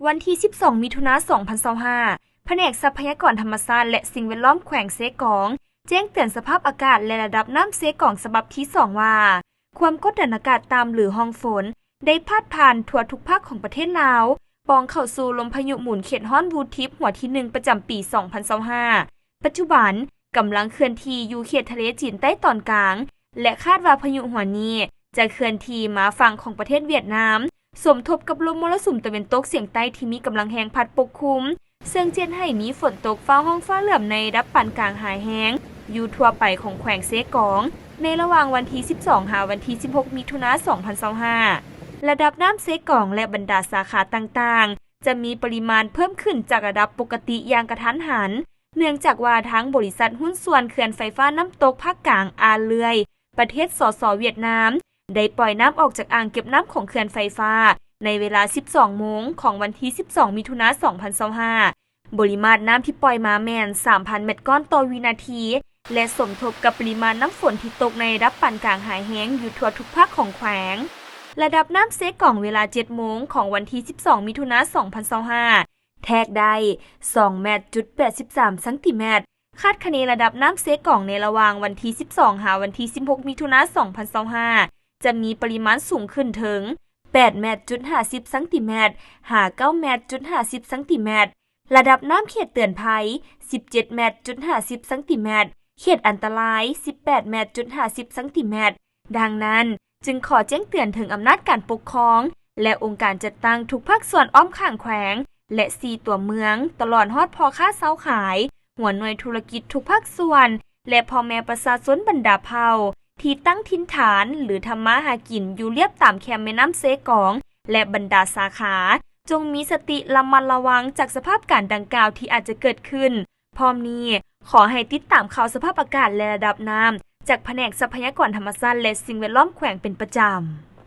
วันที่ 12 มิถุนายน 2025แผนกทรัพยากรธรรมชาติและสิ่งแวดล้อมแขวงเซกองแจ้งเตือนสภาพอากาศและระดับน้ำเซกองฉบับที่ 2 ว่าความกดดันอากาศต่ำหรือห้องฝนได้พาดผ่านทั่วทุกภาคของประเทศลาวปองเข้าสู่ลมพายุหมุนเขตฮ้อนวูทิปหัวที่ 1 ประจำปี 2025ปัจจุบันกำลังเคลื่อนที่อยู่เขตทะเลจีนใต้ตอนกลางและคาดว่าพายุหัวนี้จะเคลื่อนที่มาฝั่งของประเทศเวียดนามสมทบกับลมมรสุมตะวันตกเฉียงใต้ที่มีกำลังแรงพัดปกคลุมซึ่งเจียนให้มีฝนตกฟ้าห้องฟ้าเหลื่อมในระดับปานกลางหายแห้งอยู่ทั่วไปของแขวงเซกองในระหว่างวันที่ 12 หาวันที่ 16 มิถุนายน 2025ระดับน้ำเซกองและบรรดาสาขาต่างๆจะมีปริมาณเพิ่มขึ้นจากระดับปกติอย่างกระทันหันเนื่องจากว่าทั้งบริษัทหุ้นส่วนเขื่อนไฟฟ้าน้ำตกภาคกลางอาเลื่อยประเทศสสเวียดนามได้ปล่อยน้ำออกจากอ่างเก็บน้ำของเขื่อนไฟฟ้าในเวลา 12 โมงของวันที่ 12 มิถุนายน 2025ปริมาณน้ำที่ปล่อยมาแม่น 3,000 เมตรก้อนต่อวินาทีและสมทบกับปริมาณน้ำฝนที่ตกในระดับปานกลางหายแห้งอยู่ทั่วทุกภาคของแขวงระดับน้ำเซกองเวลา 7 โมงของวันที่ 12 มิถุนายน 2025แทกได้2 เมตรจุด83 เซนติเมตรคาดคะเนระดับน้ำเซกองในระหว่างวันที่ 12 หาวันที่ 16 มิถุนายน 2025จะมีปริมาณสูงขึ้นถึง8 เมตรจุด50 เซนติเมตรหา9 เมตรจุด50 เซนติเมตรระดับน้ำเขตเตือนภัย17 เมตรจุด50 เซนติเมตรเขตอันตราย18 เมตรจุด50 เซนติเมตรดังนั้นจึงขอแจ้งเตือนถึงอำนาจการปกครองและองค์การจัดตั้งทุกภาคส่วนอ้อมข้างแขวงและ4ตัวเมืองตลอดฮอดพอค้าเซ้าขายหัวหน่วยธุรกิจทุกภาคส่วนและพ่อแม่ประชาชนบรรดาเผ่าที่ตั้งถิ่นฐานหรือทำมาหากินอยู่เลียบตามแคมแม่น้ำเซกองและบรรดาสาขาจงมีสติระมัดระวังจากสภาพการดังกล่าวที่อาจจะเกิดขึ้นพร้อมนี้ขอให้ติดตามข่าวสภาพอากาศและระดับน้ำจากแผนกทรัพยากรธรรมชาติและสิ่งแวดล้อมแขวงเป็นประจำ